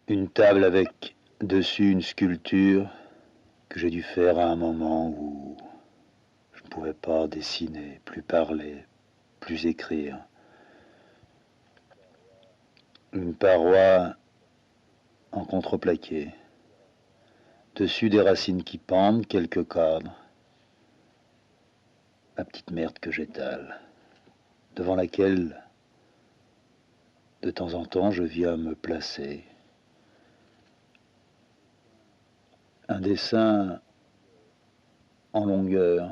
Une table avec dessus une sculpture que j'ai dû faire à un moment où je ne pouvais pas dessiner, plus parler, plus écrire. Une paroi en contreplaqué. Dessus des racines qui pendent, quelques cadres. La petite merde que j'étale, devant laquelle, de temps en temps, je viens me placer. Un dessin en longueur,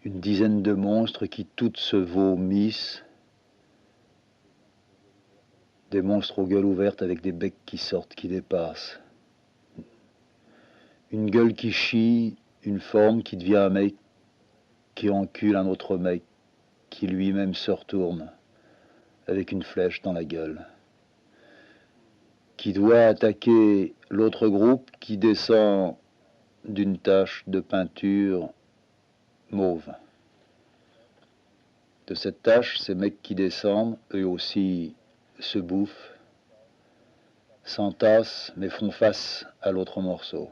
une dizaine de monstres qui toutes se vomissent, des monstres aux gueules ouvertes avec des becs qui sortent, qui dépassent. Une gueule qui chie, une forme qui devient un mec qui encule un autre mec, qui lui-même se retourne avec une flèche dans la gueule, qui doit attaquer l'autre groupe qui descend d'une tache de peinture mauve. De cette tache, ces mecs qui descendent, eux aussi se bouffent, s'entassent, mais font face à l'autre morceau.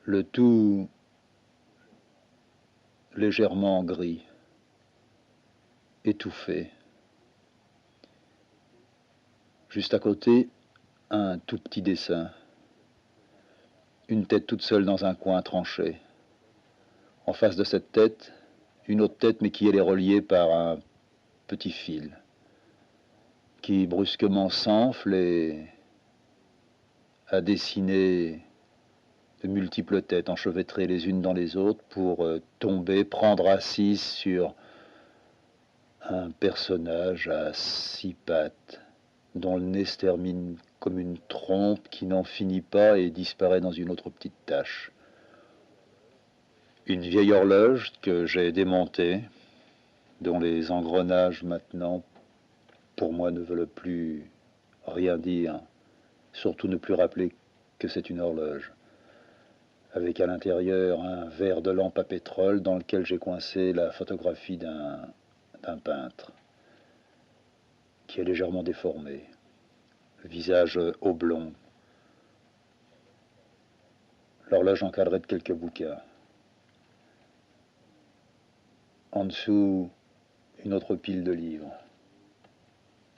Le tout légèrement gris, étouffé. Juste à côté, un tout petit dessin. Une tête toute seule dans un coin tranché. En face de cette tête, une autre tête, mais qui elle est reliée par un petit fil, qui brusquement s'enfle et a dessiné de multiples têtes enchevêtrées les unes dans les autres pour tomber, prendre assise sur un personnage à 6 pattes, dont le nez se termine comme une trompe qui n'en finit pas et disparaît dans une autre petite tache. Une vieille horloge que j'ai démontée, dont les engrenages maintenant, pour moi, ne veulent plus rien dire, surtout ne plus rappeler que c'est une horloge, avec à l'intérieur un verre de lampe à pétrole dans lequel j'ai coincé la photographie d'un peintre, qui est légèrement déformé, le visage oblong, l'horloge encadrée de quelques bouquins. En dessous, une autre pile de livres.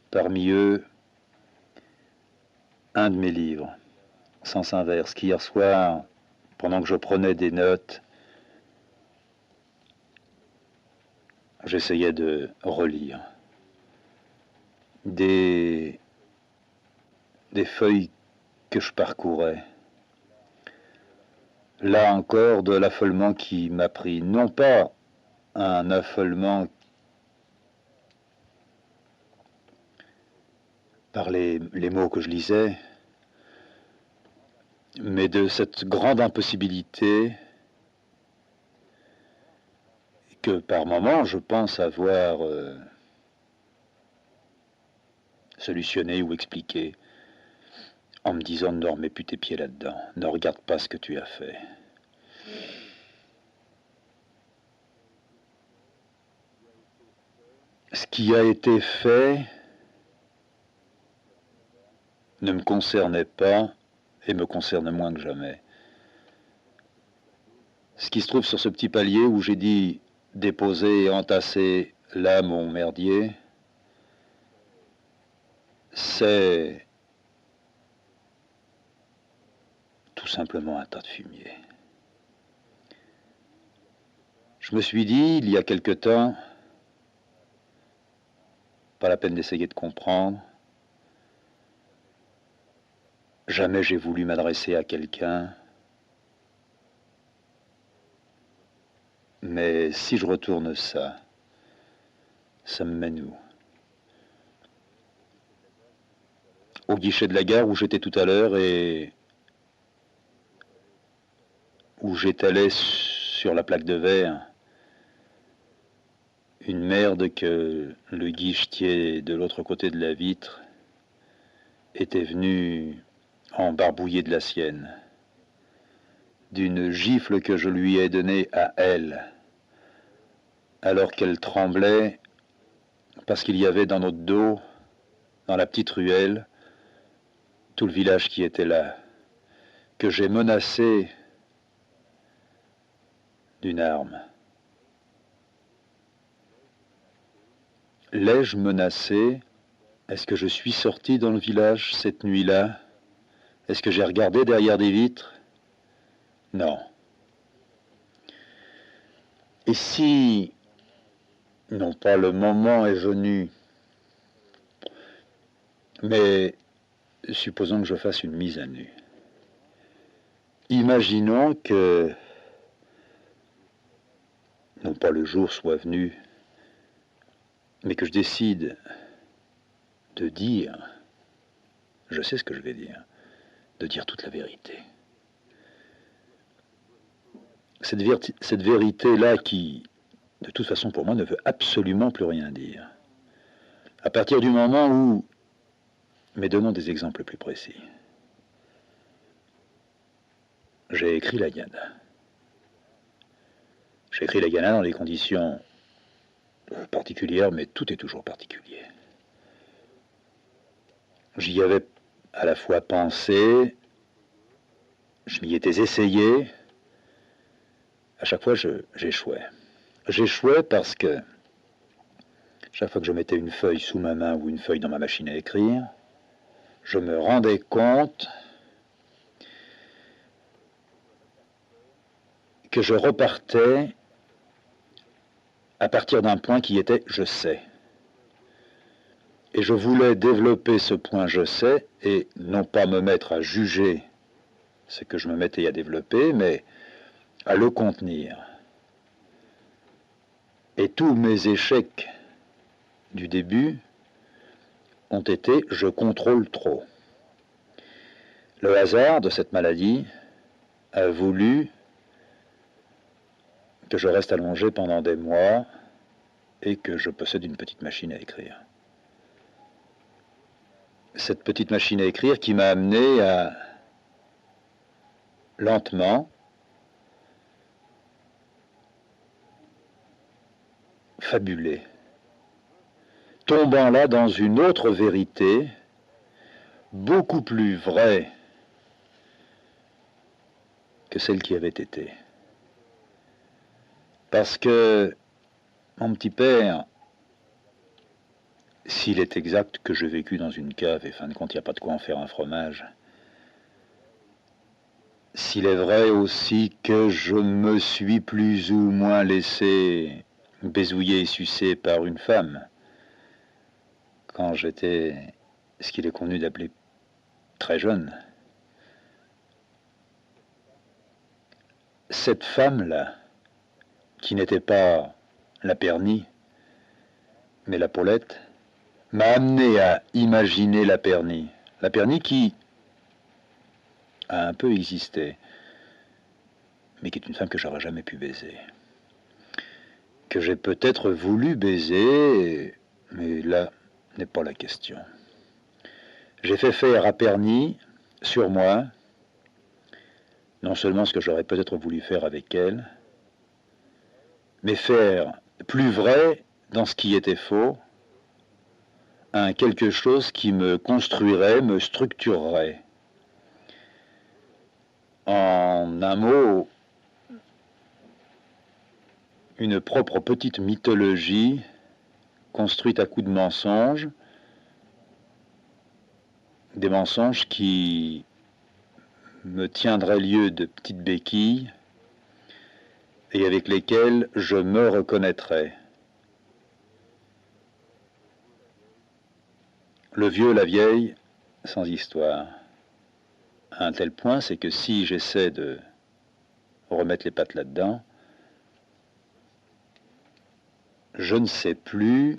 Parmi eux, un de mes livres, Sens inverse, qui hier soir, pendant que je prenais des notes, j'essayais de relire. Des feuilles que je parcourais. Là encore, de l'affolement qui m'a pris. Non pas un affolement par les mots que je lisais, mais de cette grande impossibilité que par moments je pense avoir solutionné ou expliqué en me disant ne remets plus tes pieds là-dedans, ne regarde pas ce que tu as fait. Ce qui a été fait ne me concernait pas et me concerne moins que jamais. Ce qui se trouve sur ce petit palier où j'ai dit déposer et entasser là mon merdier, c'est tout simplement un tas de fumier. Je me suis dit, il y a quelque temps, pas la peine d'essayer de comprendre, jamais j'ai voulu m'adresser à quelqu'un, mais si je retourne ça me mène où? Au guichet de la gare où j'étais tout à l'heure et où j'étalais sur la plaque de verre une merde que le guichetier de l'autre côté de la vitre était venu embarbouiller de la sienne, d'une gifle que je lui ai donnée à elle, alors qu'elle tremblait parce qu'il y avait dans notre dos dans la petite ruelle, tout le village qui était là, que j'ai menacé d'une arme. L'ai-je menacé? Est-ce que je suis sorti dans le village cette nuit-là? Est-ce que j'ai regardé derrière des vitres? Non. Et si, non pas le moment est venu, mais supposons que je fasse une mise à nu. Imaginons que, non pas le jour soit venu, mais que je décide de dire, je sais ce que je vais dire, de dire toute la vérité. Cette vérité-là qui, de toute façon pour moi, ne veut absolument plus rien dire. À partir du moment où, mais donnons des exemples plus précis, j'ai écrit la Gana. J'ai écrit la Gana dans des conditions particulières, mais tout est toujours particulier. J'y avais à la fois pensé, je m'y étais essayé, à chaque fois j'échouais. J'échouais parce que chaque fois que je mettais une feuille sous ma main ou une feuille dans ma machine à écrire, je me rendais compte que je repartais à partir d'un point qui était « je sais ». Et je voulais développer ce point « je sais » et non pas me mettre à juger ce que je me mettais à développer, mais à le contenir. Et tous mes échecs du début ont été « je contrôle trop ». Le hasard de cette maladie a voulu que je reste allongé pendant des mois et que je possède une petite machine à écrire. Cette petite machine à écrire qui m'a amené à lentement fabuler, tombant là dans une autre vérité, beaucoup plus vraie que celle qui avait été. Parce que, mon petit père, s'il est exact que j'ai vécu dans une cave, et fin de compte, il n'y a pas de quoi en faire un fromage, s'il est vrai aussi que je me suis plus ou moins laissé baisouiller et sucer par une femme, quand j'étais ce qu'il est convenu d'appeler très jeune, cette femme-là, qui n'était pas la Pernie, mais la Paulette, m'a amené à imaginer la Pernie. La Pernie qui a un peu existé, mais qui est une femme que j'aurais jamais pu baiser. Que j'ai peut-être voulu baiser, mais là n'est pas la question. J'ai fait faire à Pernie, sur moi, non seulement ce que j'aurais peut-être voulu faire avec elle, mais faire plus vrai dans ce qui était faux, un quelque chose qui me construirait, me structurerait. En un mot, une propre petite mythologie construite à coups de mensonges, des mensonges qui me tiendraient lieu de petites béquilles et avec lesquels je me reconnaîtrais. Le vieux, la vieille, sans histoire. À un tel point, c'est que si j'essaie de remettre les pattes là-dedans, je ne sais plus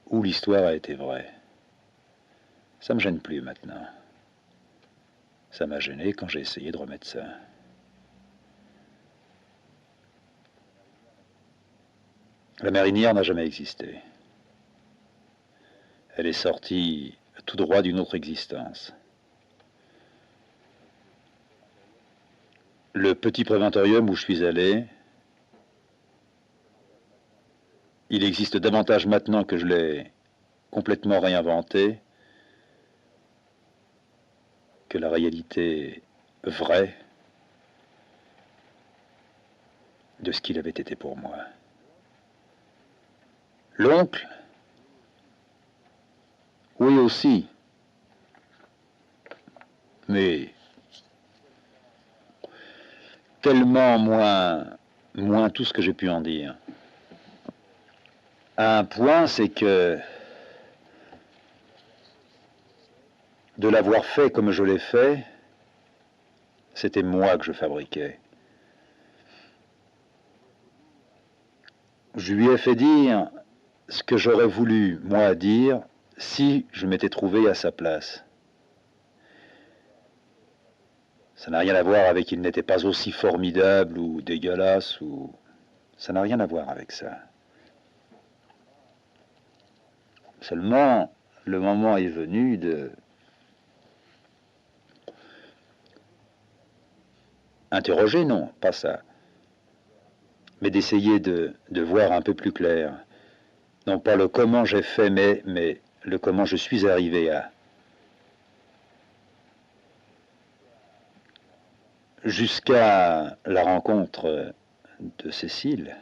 où l'histoire a été vraie. Ça me gêne plus maintenant. Ça m'a gêné quand j'ai essayé de remettre ça. La marinière n'a jamais existé. Elle est sortie tout droit d'une autre existence. Le petit préventorium où je suis allé, il existe davantage maintenant que je l'ai complètement réinventé que la réalité vraie de ce qu'il avait été pour moi. L'oncle, oui aussi, mais tellement moins tout ce que j'ai pu en dire. À un point, c'est que de l'avoir fait comme je l'ai fait, c'était moi que je fabriquais. Je lui ai fait dire ce que j'aurais voulu, moi, dire si je m'étais trouvé à sa place. Ça n'a rien à voir avec qu'il n'était pas aussi formidable ou dégueulasse, ou... Ça n'a rien à voir avec ça. Seulement, le moment est venu de interroger, non, pas ça, mais d'essayer de voir un peu plus clair. Non pas le comment j'ai fait, mais le comment je suis arrivé à. Jusqu'à la rencontre de Cécile,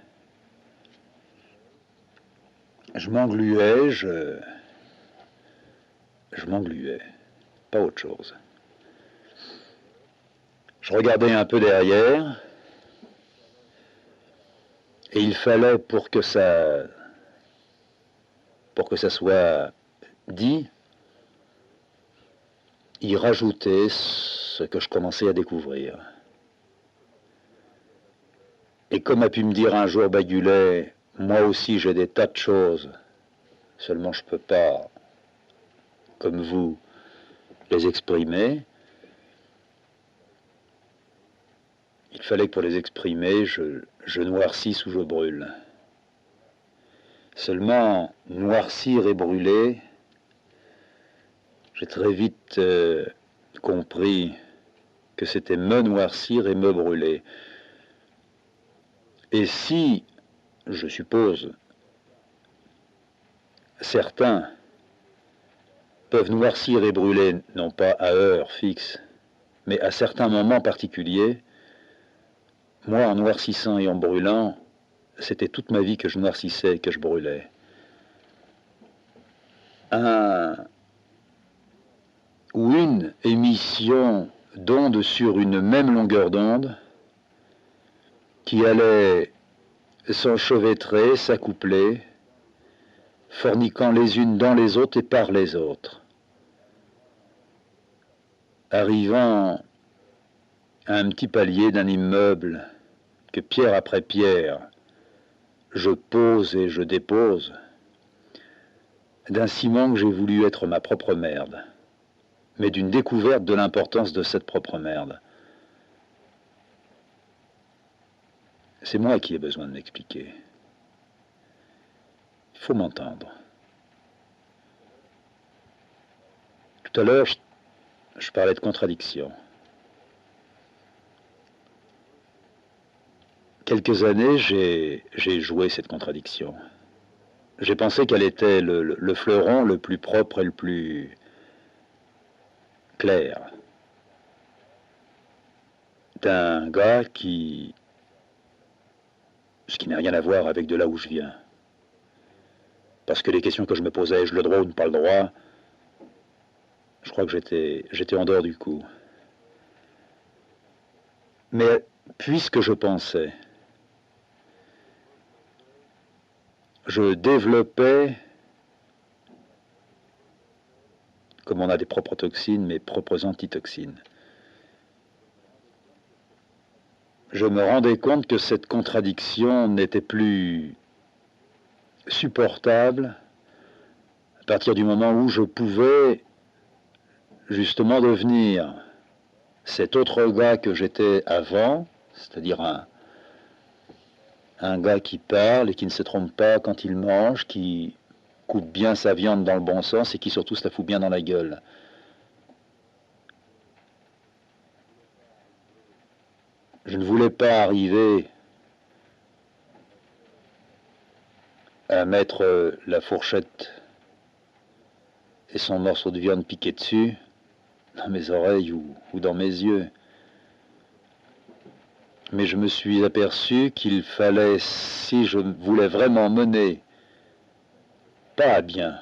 je m'engluais, je m'engluais, pas autre chose. Je regardais un peu derrière, et il fallait pour que ça soit dit, y rajouter ce que je commençais à découvrir. Et comme a pu me dire un jour Bagulet, moi aussi j'ai des tas de choses, seulement je ne peux pas, comme vous, les exprimer. Il fallait que pour les exprimer, je noircisse ou je brûle. Seulement, noircir et brûler, j'ai très vite compris que c'était me noircir et me brûler. Et si, je suppose, certains peuvent noircir et brûler, non pas à heure fixe, mais à certains moments particuliers, moi, en noircissant et en brûlant, c'était toute ma vie que je noircissais et que je brûlais. Un ou une émission d'ondes sur une même longueur d'onde qui allait s'enchevêtrer, s'accoupler, forniquant les unes dans les autres et par les autres, arrivant à un petit palier d'un immeuble que pierre après pierre je pose et je dépose, d'un ciment que j'ai voulu être ma propre merde, mais d'une découverte de l'importance de cette propre merde. C'est moi qui ai besoin de m'expliquer. Il faut m'entendre. Tout à l'heure, je parlais de contradiction. Quelques années, j'ai joué cette contradiction. J'ai pensé qu'elle était le fleuron le plus propre et le plus clair d'un gars ce qui n'a rien à voir avec de là où je viens. Parce que les questions que je me posais, ai-je le droit ou ne pas le droit, je crois que j'étais en dehors du coup. Mais puisque je pensais, je développais, comme on a des propres toxines, mes propres antitoxines. Je me rendais compte que cette contradiction n'était plus supportable à partir du moment où je pouvais justement devenir cet autre gars que j'étais avant, c'est-à-dire un gars qui parle et qui ne se trompe pas quand il mange, qui coupe bien sa viande dans le bon sens et qui surtout se la fout bien dans la gueule. Je ne voulais pas arriver à mettre la fourchette et son morceau de viande piqué dessus, dans mes oreilles ou dans mes yeux. Mais je me suis aperçu qu'il fallait, si je voulais vraiment mener, pas à bien,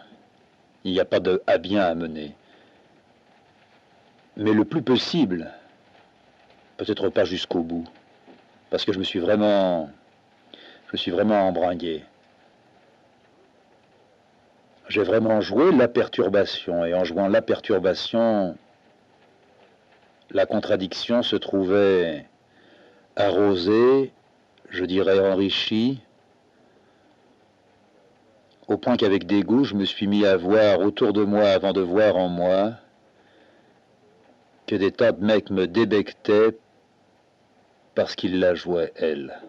il n'y a pas de à bien à mener, mais le plus possible, peut-être pas jusqu'au bout, parce que je me suis vraiment embringué. J'ai vraiment joué la perturbation, et en jouant la perturbation, la contradiction se trouvait arrosée, je dirais enrichie, au point qu'avec dégoût, je me suis mis à voir autour de moi avant de voir en moi que des tas de mecs me débectaient parce qu'ils la jouaient, elle.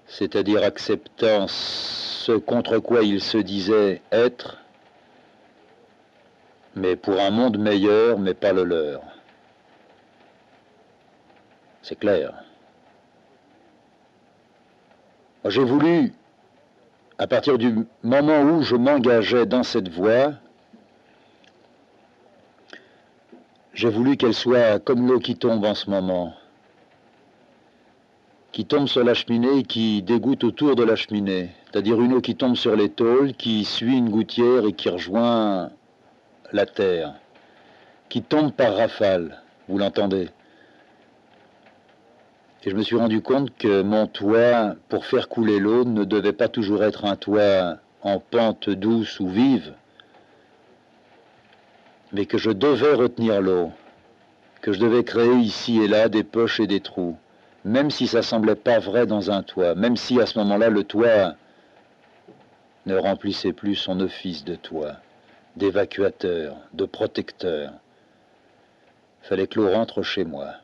C'est-à-dire acceptant ce contre quoi ils se disaient être, mais pour un monde meilleur, mais pas le leur. C'est clair. J'ai voulu, à partir du moment où je m'engageais dans cette voie, j'ai voulu qu'elle soit comme l'eau qui tombe en ce moment, qui tombe sur la cheminée et qui dégoûte autour de la cheminée, c'est-à-dire une eau qui tombe sur les tôles, qui suit une gouttière et qui rejoint la terre, qui tombe par rafale, vous l'entendez. Et je me suis rendu compte que mon toit, pour faire couler l'eau, ne devait pas toujours être un toit en pente douce ou vive, mais que je devais retenir l'eau, que je devais créer ici et là des poches et des trous, même si ça semblait pas vrai dans un toit, même si à ce moment-là le toit ne remplissait plus son office de toit, d'évacuateur, de protecteur. Il fallait que l'eau rentre chez moi.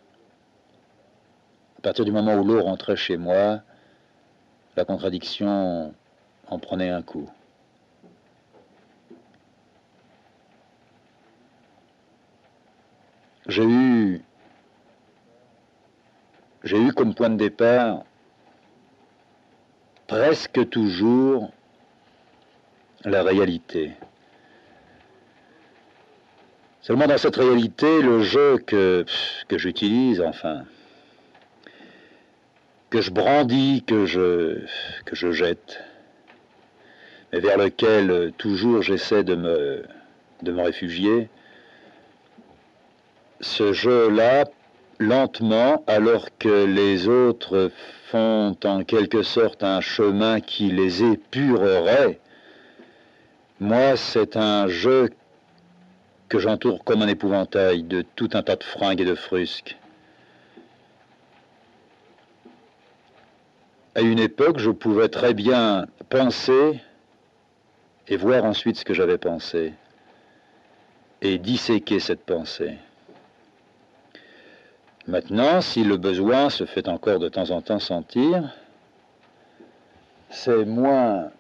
À partir du moment où l'eau rentrait chez moi, la contradiction en prenait un coup. J'ai eu comme point de départ presque toujours la réalité. Seulement dans cette réalité, le jeu que j'utilise, enfin, que je brandis, que je jette, mais vers lequel toujours j'essaie de me réfugier, ce jeu-là, lentement, alors que les autres font en quelque sorte un chemin qui les épurerait, moi, c'est un jeu que j'entoure comme un épouvantail de tout un tas de fringues et de frusques. À une époque, je pouvais très bien penser et voir ensuite ce que j'avais pensé, et disséquer cette pensée. Maintenant, si le besoin se fait encore de temps en temps sentir, c'est moins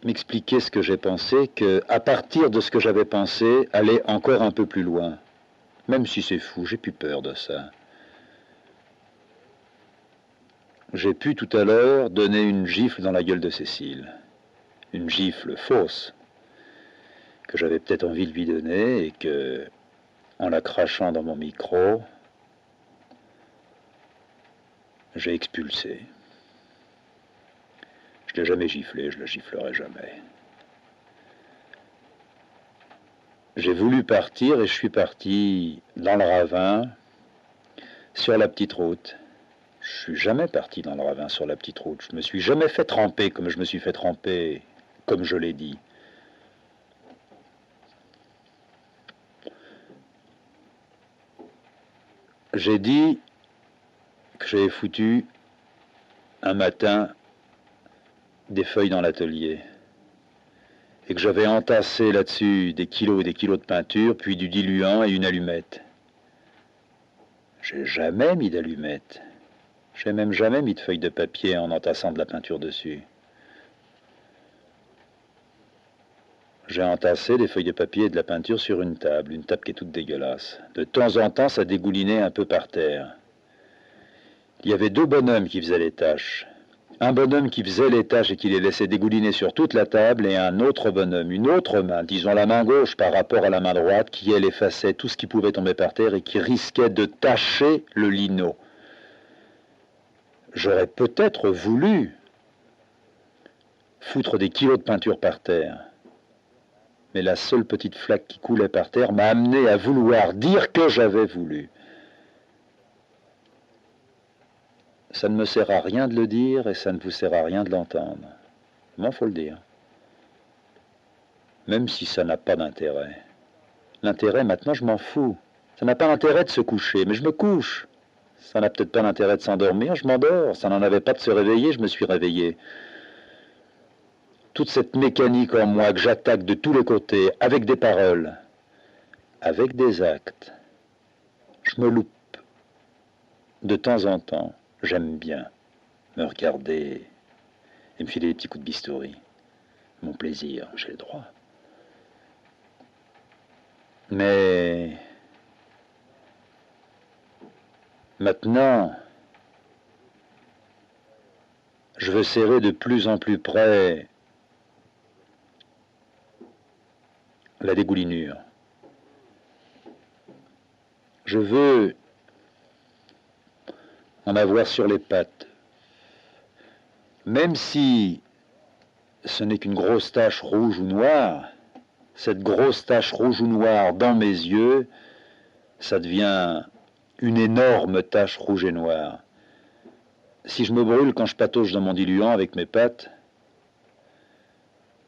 m'expliquer ce que j'ai pensé que, à partir de ce que j'avais pensé, aller encore un peu plus loin. Même si c'est fou, j'ai plus peur de ça. J'ai pu tout à l'heure donner une gifle dans la gueule de Cécile. Une gifle fausse, que j'avais peut-être envie de lui donner et que, en la crachant dans mon micro, j'ai expulsé. Je l'ai jamais giflé, je le giflerai jamais. J'ai voulu partir et je suis parti dans le ravin, sur la petite route. Je suis jamais parti dans le ravin sur la petite route. Je me suis jamais fait tremper comme je me suis fait tremper, comme je l'ai dit. J'ai dit que j'avais foutu un matin des feuilles dans l'atelier et que j'avais entassé là-dessus des kilos et des kilos de peinture, puis du diluant et une allumette. J'ai jamais mis d'allumette. J'ai même jamais mis de feuilles de papier en entassant de la peinture dessus. J'ai entassé des feuilles de papier et de la peinture sur une table qui est toute dégueulasse. De temps en temps, ça dégoulinait un peu par terre. Il y avait deux bonhommes qui faisaient les tâches. Un bonhomme qui faisait les tâches et qui les laissait dégouliner sur toute la table, et un autre bonhomme, une autre main, disons la main gauche par rapport à la main droite, qui elle effaçait tout ce qui pouvait tomber par terre et qui risquait de tacher le lino. J'aurais peut-être voulu foutre des kilos de peinture par terre, mais la seule petite flaque qui coulait par terre m'a amené à vouloir dire que j'avais voulu. Ça ne me sert à rien de le dire et ça ne vous sert à rien de l'entendre. Moi, faut le dire. Même si ça n'a pas d'intérêt. L'intérêt, maintenant, je m'en fous. Ça n'a pas d'intérêt de se coucher, mais je me couche. Ça n'a peut-être pas d'intérêt de s'endormir, je m'endors. Ça n'en avait pas de se réveiller, je me suis réveillé. Toute cette mécanique en moi que j'attaque de tous les côtés, avec des paroles, avec des actes, je me loupe. De temps en temps, j'aime bien me regarder et me filer des petits coups de bistouri. Mon plaisir, j'ai le droit. Mais maintenant, je veux serrer de plus en plus près la dégoulinure. Je veux en avoir sur les pattes. Même si ce n'est qu'une grosse tache rouge ou noire, cette grosse tache rouge ou noire dans mes yeux, ça devient une énorme tache rouge et noire. Si je me brûle quand je patauge dans mon diluant avec mes pattes,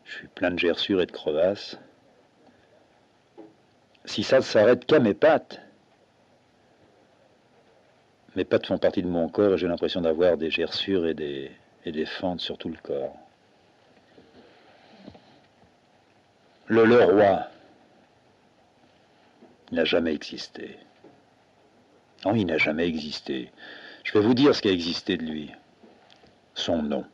je suis plein de gerçures et de crevasses. Si ça ne s'arrête qu'à mes pattes font partie de mon corps et j'ai l'impression d'avoir des gerçures et des fentes sur tout le corps. Le roi n'a jamais existé. Non, il n'a jamais existé. Je vais vous dire ce qui a existé de lui. Son nom.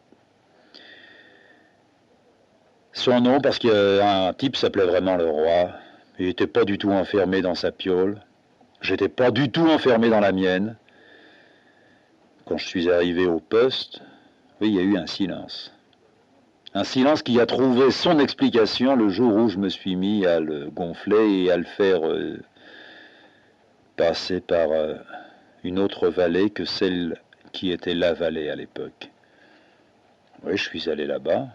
Son nom parce qu'un type s'appelait vraiment le roi. Il n'était pas du tout enfermé dans sa piaule. J'étais pas du tout enfermé dans la mienne. Quand je suis arrivé au poste, oui, il y a eu un silence. Un silence qui a trouvé son explication le jour où je me suis mis à le gonfler et à le faire passer par une autre vallée que celle qui était la vallée à l'époque. Oui, je suis allé là-bas.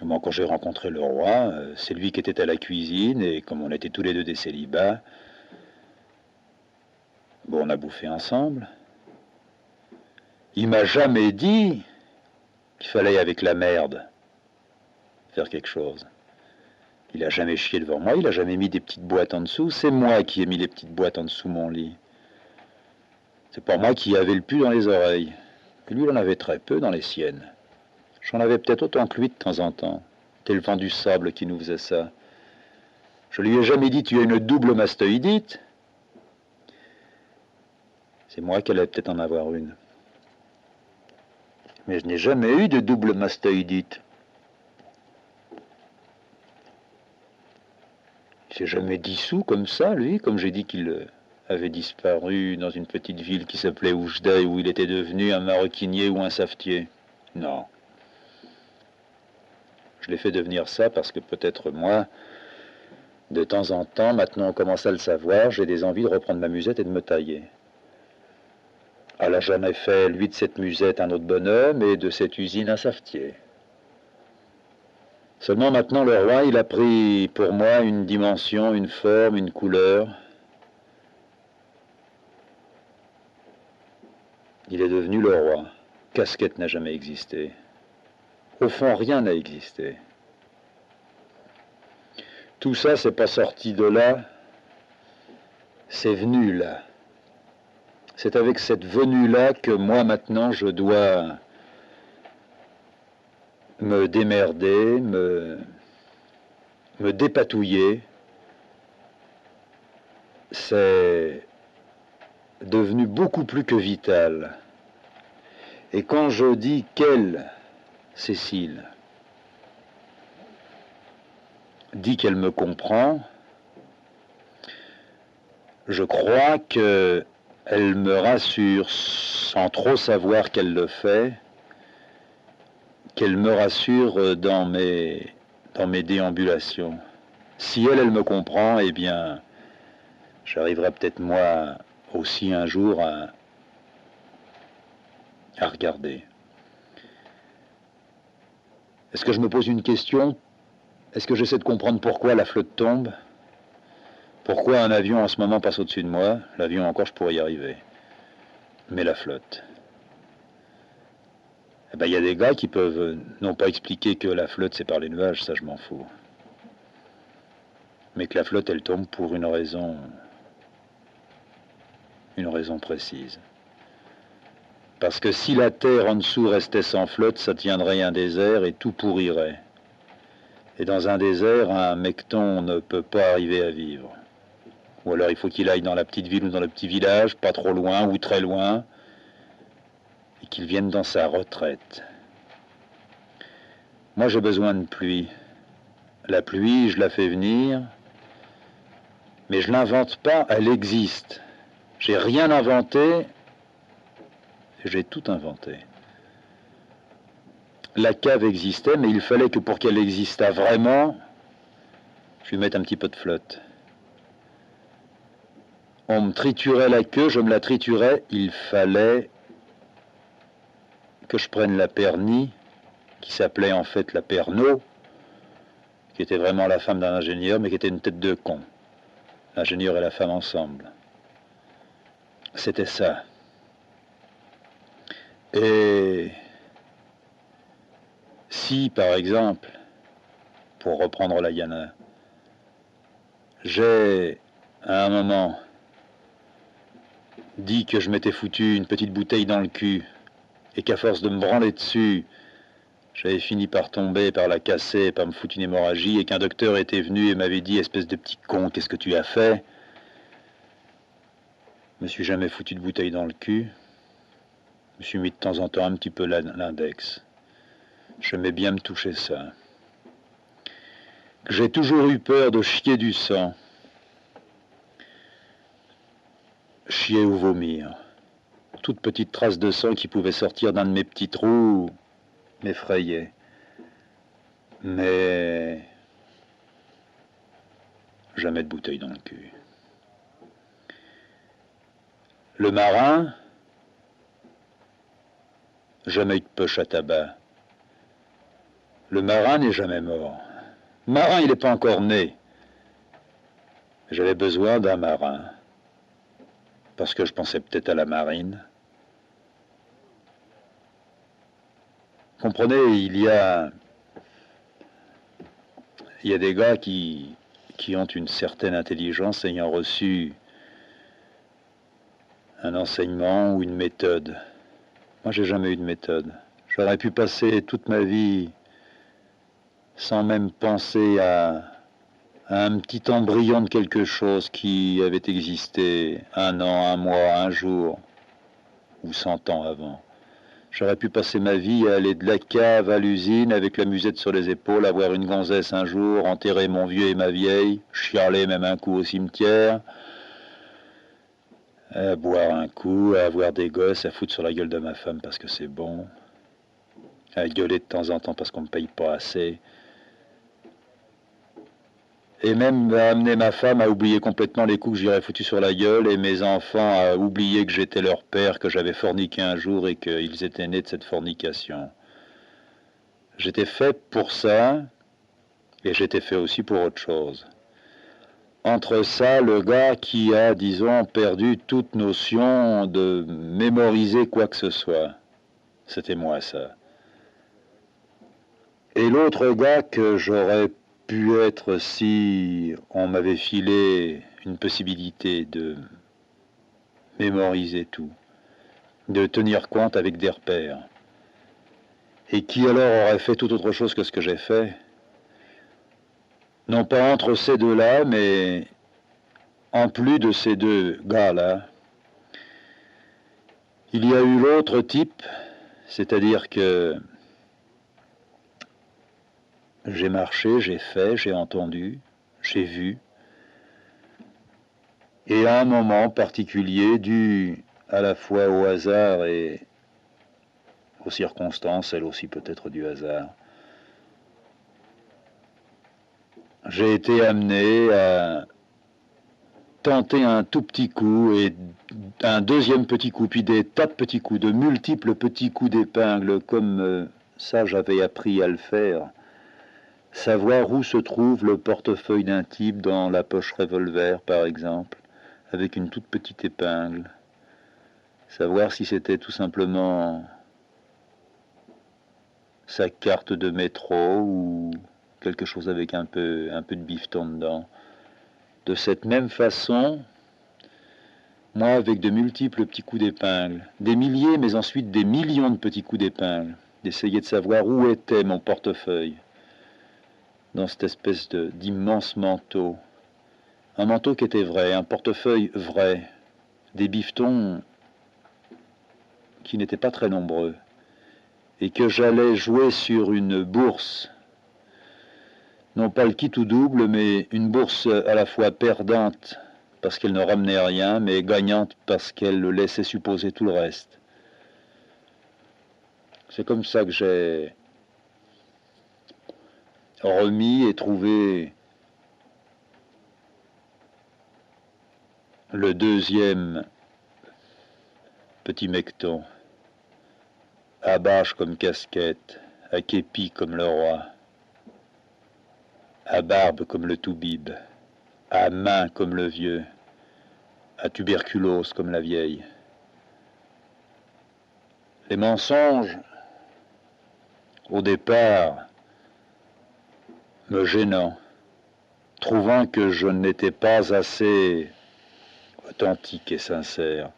Moi, quand j'ai rencontré le roi, c'est lui qui était à la cuisine, et comme on était tous les deux des célibats, bon, on a bouffé ensemble. Il m'a jamais dit qu'il fallait, avec la merde, faire quelque chose. Il a jamais chié devant moi, il a jamais mis des petites boîtes en dessous. C'est moi qui ai mis les petites boîtes en dessous mon lit. C'est pas moi qui avais le pu dans les oreilles. Et lui, il en avait très peu dans les siennes. J'en avais peut-être autant que lui de temps en temps. C'était le vent du sable qui nous faisait ça. Je lui ai jamais dit, tu as une double mastoïdite. C'est moi qui allais peut-être en avoir une. Mais je n'ai jamais eu de double mastoïdite. Il s'est jamais dissous comme ça, lui, comme j'ai dit qu'il avait disparu dans une petite ville qui s'appelait Oujda et où il était devenu un maroquinier ou un savetier. Non. Je l'ai fait devenir ça parce que peut-être moi, de temps en temps, maintenant on commence à le savoir, j'ai des envies de reprendre ma musette et de me tailler. Alors j'en ai fait, lui, de cette musette un autre bonhomme et de cette usine un savetier. Seulement maintenant le roi, il a pris pour moi une dimension, une forme, une couleur. Il est devenu le roi. Casquette n'a jamais existé. Au fond, rien n'a existé. Tout ça, c'est pas sorti de là, c'est venu là. C'est avec cette venue-là que moi, maintenant, je dois me démerder, me dépatouiller. C'est devenu beaucoup plus que vital. Et quand je dis qu'elle, Cécile, dit qu'elle me comprend, je crois qu'elle me rassure sans trop savoir qu'elle le fait, qu'elle me rassure dans mes déambulations. Si elle me comprend, eh bien, j'arriverai peut-être moi aussi un jour à regarder. Est-ce que je me pose une question? Est-ce que j'essaie de comprendre pourquoi la flotte tombe? Pourquoi un avion en ce moment passe au-dessus de moi? L'avion encore, je pourrais y arriver. Mais la flotte. Eh ben, il y a des gars qui peuvent non pas expliquer que la flotte c'est par les nuages, ça je m'en fous. Mais que la flotte elle tombe pour une raison précise. Parce que si la terre en dessous restait sans flotte, ça tiendrait un désert et tout pourrirait. Et dans un désert, un mecton ne peut pas arriver à vivre. Ou alors il faut qu'il aille dans la petite ville ou dans le petit village, pas trop loin ou très loin, et qu'il vienne dans sa retraite. Moi j'ai besoin de pluie. La pluie, je la fais venir, mais je l'invente pas, elle existe. J'ai rien inventé, j'ai tout inventé. La cave existait, mais il fallait que pour qu'elle existât vraiment, je lui mette un petit peu de flotte. On me triturait la queue, je me la triturais, il fallait que je prenne la Pernie, qui s'appelait en fait la Pernod, qui était vraiment la femme d'un ingénieur, mais qui était une tête de con. L'ingénieur et la femme ensemble. C'était ça. Et si, par exemple, pour reprendre la Yana, j'ai, à un moment, dit que je m'étais foutu une petite bouteille dans le cul, et qu'à force de me branler dessus, j'avais fini par tomber, par la casser, par me foutre une hémorragie, et qu'un docteur était venu et m'avait dit « Espèce de petit con, qu'est-ce que tu as fait ?» Je me suis jamais foutu de bouteille dans le cul. Je me suis mis de temps en temps un petit peu l'index. J'aimais bien me toucher ça. J'ai toujours eu peur de chier du sang. Chier ou vomir. Toute petite trace de sang qui pouvait sortir d'un de mes petits trous m'effrayait. Mais jamais de bouteille dans le cul. Le marin, jamais eu de poche à tabac. Le marin n'est jamais mort. Marin, il n'est pas encore né. J'avais besoin d'un marin. Parce que je pensais peut-être à la marine. Comprenez, il y a des gars qui ont une certaine intelligence ayant reçu un enseignement ou une méthode. Moi, j'ai jamais eu de méthode. J'aurais pu passer toute ma vie sans même penser à un petit embryon de quelque chose qui avait existé 1 an, 1 mois, 1 jour, ou 100 ans avant. J'aurais pu passer ma vie à aller de la cave à l'usine avec la musette sur les épaules, avoir une gonzesse un jour, enterrer mon vieux et ma vieille, chialer même un coup au cimetière, à boire un coup, à avoir des gosses, à foutre sur la gueule de ma femme parce que c'est bon, à gueuler de temps en temps parce qu'on ne me paye pas assez, et même à amener ma femme à oublier complètement les coups que j'irais foutu sur la gueule, et mes enfants à oublier que j'étais leur père, que j'avais forniqué un jour et qu'ils étaient nés de cette fornication. J'étais fait pour ça, et j'étais fait aussi pour autre chose. Entre ça, le gars qui a, disons, perdu toute notion de mémoriser quoi que ce soit, c'était moi ça. Et l'autre gars que j'aurais pu être si on m'avait filé une possibilité de mémoriser tout, de tenir compte avec des repères, et qui alors aurait fait tout autre chose que ce que j'ai fait, non pas entre ces deux-là, mais en plus de ces deux gars-là, il y a eu l'autre type, c'est-à-dire que j'ai marché, j'ai fait, j'ai entendu, j'ai vu, et à un moment particulier, dû à la fois au hasard et aux circonstances, elles aussi peut-être du hasard. J'ai été amené à tenter un tout petit coup et un deuxième petit coup, puis des tas de petits coups, de multiples petits coups d'épingle, comme ça j'avais appris à le faire. Savoir où se trouve le portefeuille d'un type dans la poche revolver, par exemple, avec une toute petite épingle. Savoir si c'était tout simplement sa carte de métro ou quelque chose avec un peu de bifton dedans. De cette même façon, moi, avec de multiples petits coups d'épingle, des milliers, mais ensuite des millions de petits coups d'épingle, d'essayer de savoir où était mon portefeuille, dans cette espèce d'immense manteau. Un manteau qui était vrai, un portefeuille vrai, des bifetons qui n'étaient pas très nombreux, et que j'allais jouer sur une bourse, non pas le quitte ou double, mais une bourse à la fois perdante, parce qu'elle ne ramenait rien, mais gagnante parce qu'elle laissait supposer tout le reste. C'est comme ça que j'ai remis et trouvé le deuxième petit mecton, à bâche comme casquette, à képi comme le roi, à barbe comme le toubib, à main comme le vieux, à tuberculose comme la vieille. Les mensonges, au départ, me gênant, trouvant que je n'étais pas assez authentique et sincère,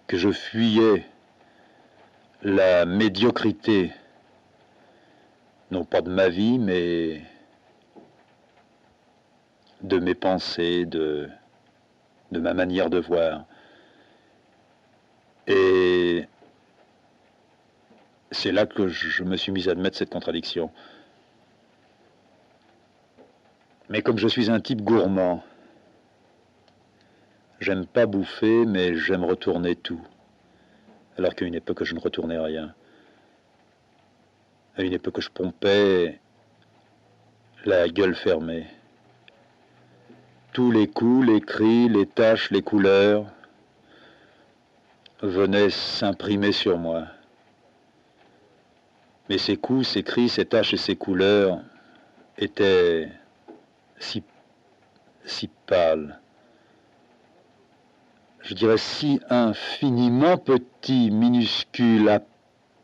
que je fuyais la médiocrité, non pas de ma vie, mais de mes pensées, de ma manière de voir. Et c'est là que je me suis mis à admettre cette contradiction. Mais comme je suis un type gourmand, j'aime pas bouffer, mais j'aime retourner tout. Alors qu'à une époque, je ne retournais rien. À une époque, je pompais la gueule fermée. Tous les coups, les cris, les taches, les couleurs venaient s'imprimer sur moi. Mais ces coups, ces cris, ces taches et ces couleurs étaient si pâles, je dirais si infiniment petits, minuscules,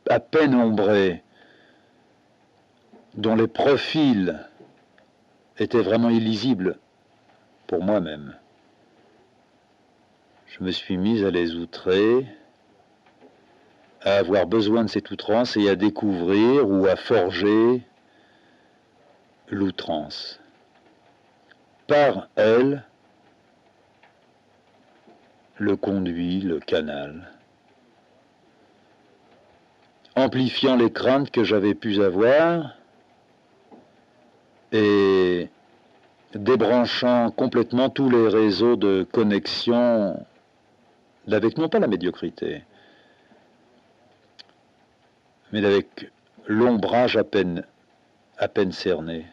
à peine ombrés, dont les profils étaient vraiment illisibles pour moi-même. Je me suis mis à les outrer, à avoir besoin de cette outrance et à découvrir ou à forger l'outrance. Par elle, le conduit, le canal, amplifiant les craintes que j'avais pu avoir et débranchant complètement tous les réseaux de connexion d'avec non pas la médiocrité, mais d'avec l'ombrage à peine cerné,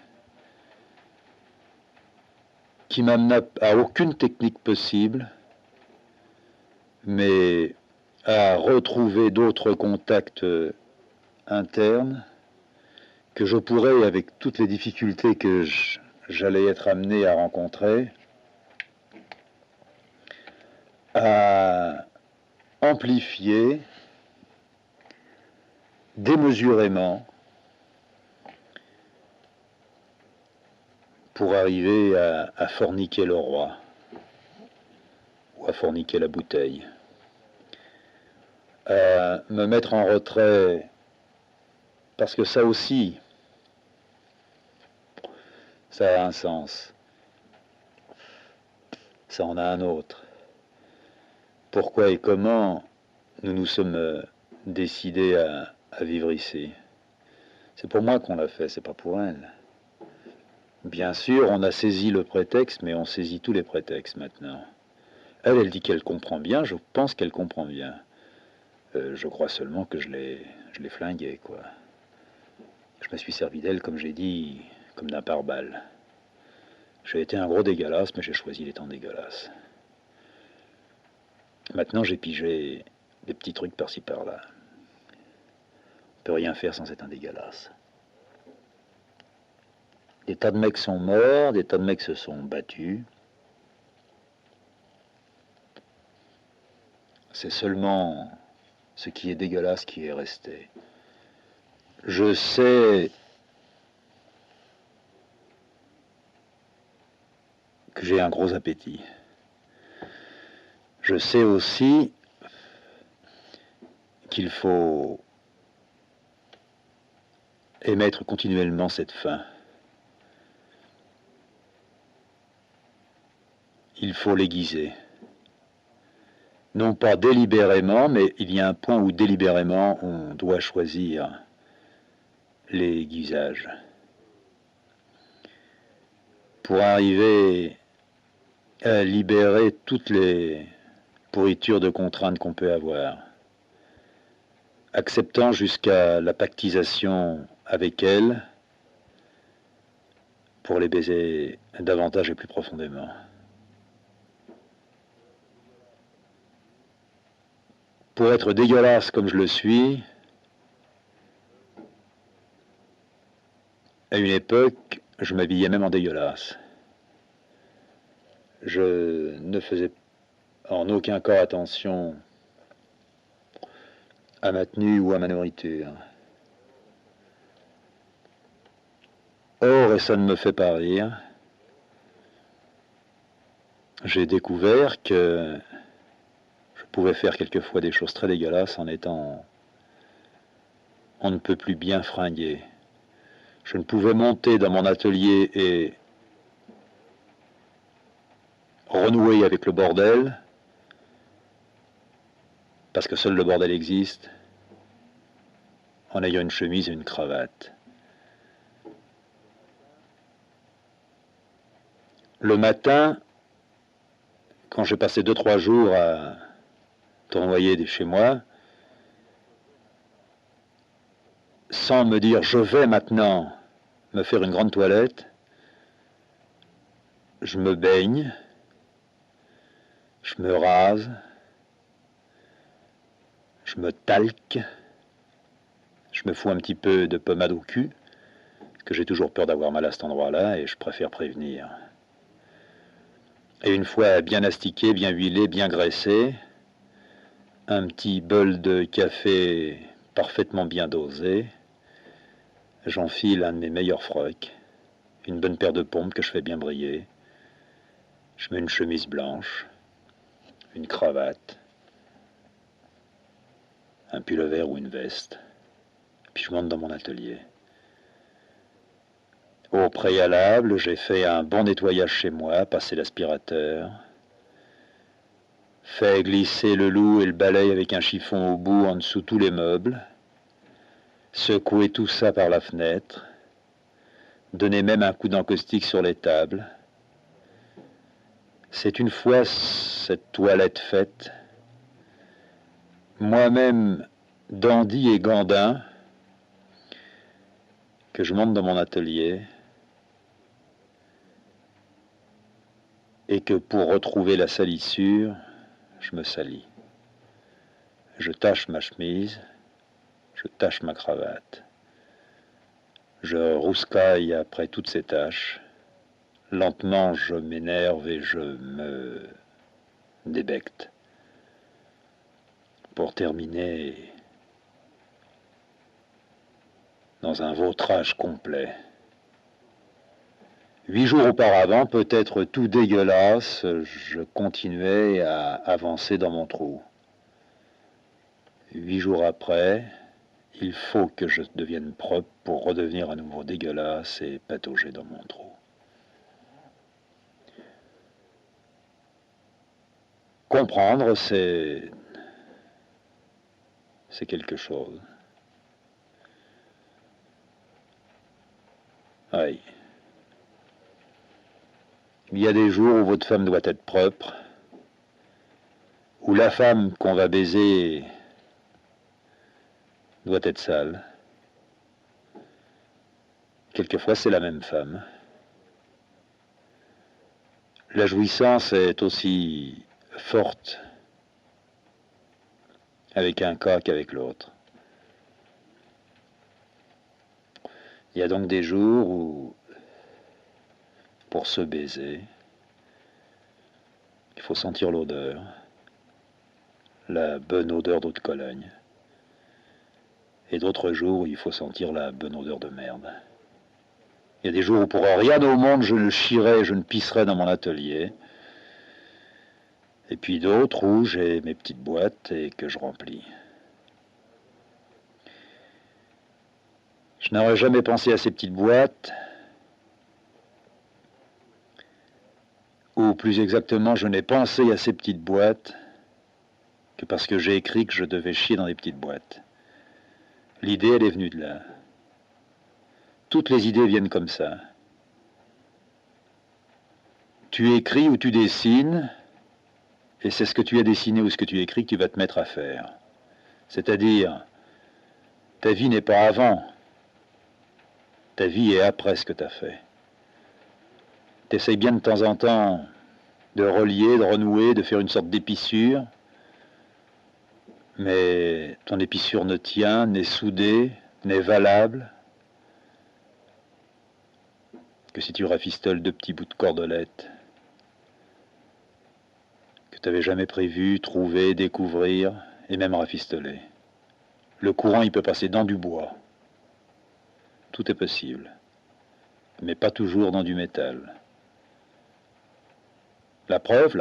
qui m'amena à aucune technique possible, mais à retrouver d'autres contacts internes que je pourrais, avec toutes les difficultés que j'allais être amené à rencontrer, à amplifier démesurément pour arriver à forniquer le roi ou à forniquer la bouteille, à me mettre en retrait, parce que ça aussi, ça a un sens, ça en a un autre. Pourquoi et comment nous nous sommes décidés à vivre ici? C'est pour moi qu'on l'a fait, c'est pas pour elle. Bien sûr, on a saisi le prétexte, mais on saisit tous les prétextes maintenant. Elle dit qu'elle comprend bien, je pense qu'elle comprend bien. Je crois seulement que je l'ai flinguée, quoi. Je me suis servi d'elle, comme j'ai dit, comme d'un pare-balles. J'ai été un gros dégueulasse, mais j'ai choisi les temps dégueulasses. Maintenant, j'ai pigé des petits trucs par-ci par-là. On peut rien faire sans être un dégueulasse. Des tas de mecs sont morts, des tas de mecs se sont battus. C'est seulement ce qui est dégueulasse qui est resté. Je sais que j'ai un gros appétit. Je sais aussi qu'il faut émettre continuellement cette faim. Il faut l'aiguiser. Non pas délibérément, mais il y a un point où délibérément on doit choisir l'aiguisage. Pour arriver à libérer toutes les pourritures de contraintes qu'on peut avoir, acceptant jusqu'à la pactisation avec elles pour les baiser davantage et plus profondément. Pour être dégueulasse comme je le suis, à une époque, je m'habillais même en dégueulasse. Je ne faisais en aucun cas attention à ma tenue ou à ma nourriture. Or, et ça ne me fait pas rire, j'ai découvert que je pouvais faire quelquefois des choses très dégueulasses en étant on ne peut plus bien fringué. Je ne pouvais monter dans mon atelier et renouer avec le bordel, parce que seul le bordel existe, en ayant une chemise et une cravate. Le matin, quand j'ai passé 2-3 jours à tournoyer chez moi, sans me dire je vais maintenant me faire une grande toilette, je me baigne, je me rase, je me talque, je me fous un petit peu de pommade au cul, parce que j'ai toujours peur d'avoir mal à cet endroit-là et je préfère prévenir. Et une fois bien astiqué, bien huilé, bien graissé, un petit bol de café parfaitement bien dosé, j'enfile un de mes meilleurs frocks, une bonne paire de pompes que je fais bien briller, je mets une chemise blanche, une cravate, un pull-over ou une veste, puis je monte dans mon atelier. Au préalable, j'ai fait un bon nettoyage chez moi, passé l'aspirateur, fait glisser le loup et le balai avec un chiffon au bout en dessous tous les meubles, secoué tout ça par la fenêtre, donné même un coup d'encaustique sur les tables. C'est une fois cette toilette faite, moi-même dandy et gandin, que je monte dans mon atelier et que pour retrouver la salissure, je me salis. Je tâche ma chemise, je tâche ma cravate. Je rouscaille après toutes ces tâches. Lentement, je m'énerve et je me débecte. Pour terminer dans un vautrage complet. 8 jours auparavant, peut-être tout dégueulasse, je continuais à avancer dans mon trou. 8 jours après, il faut que je devienne propre pour redevenir à nouveau dégueulasse et patauger dans mon trou. Comprendre, c'est quelque chose. Oui. Il y a des jours où votre femme doit être propre, où la femme qu'on va baiser doit être sale. Quelquefois, c'est la même femme. La jouissance est aussi forte avec un cas qu'avec l'autre. Il y a donc des jours où, pour se baiser, il faut sentir l'odeur, la bonne odeur d'eau de Cologne. Et d'autres jours où il faut sentir la bonne odeur de merde. Il y a des jours où pour rien au monde je ne chierai, je ne pisserai dans mon atelier. Et puis d'autres où j'ai mes petites boîtes et que je remplis. Je n'aurais jamais pensé à ces petites boîtes, ou plus exactement, je n'ai pensé à ces petites boîtes que parce que j'ai écrit que je devais chier dans des petites boîtes. L'idée, elle est venue de là. Toutes les idées viennent comme ça. Tu écris ou tu dessines, et c'est ce que tu as dessiné ou ce que tu écris que tu vas te mettre à faire. C'est-à-dire, ta vie n'est pas avant, ta vie est après ce que tu as fait. T'essayes bien de temps en temps de relier, de renouer, de faire une sorte d'épissure, mais ton épissure ne tient, n'est soudée, n'est valable que si tu rafistoles deux petits bouts de cordelette que tu n'avais jamais prévu, trouver, découvrir et même rafistoler. Le courant, il peut passer dans du bois. Tout est possible, mais pas toujours dans du métal. La preuve,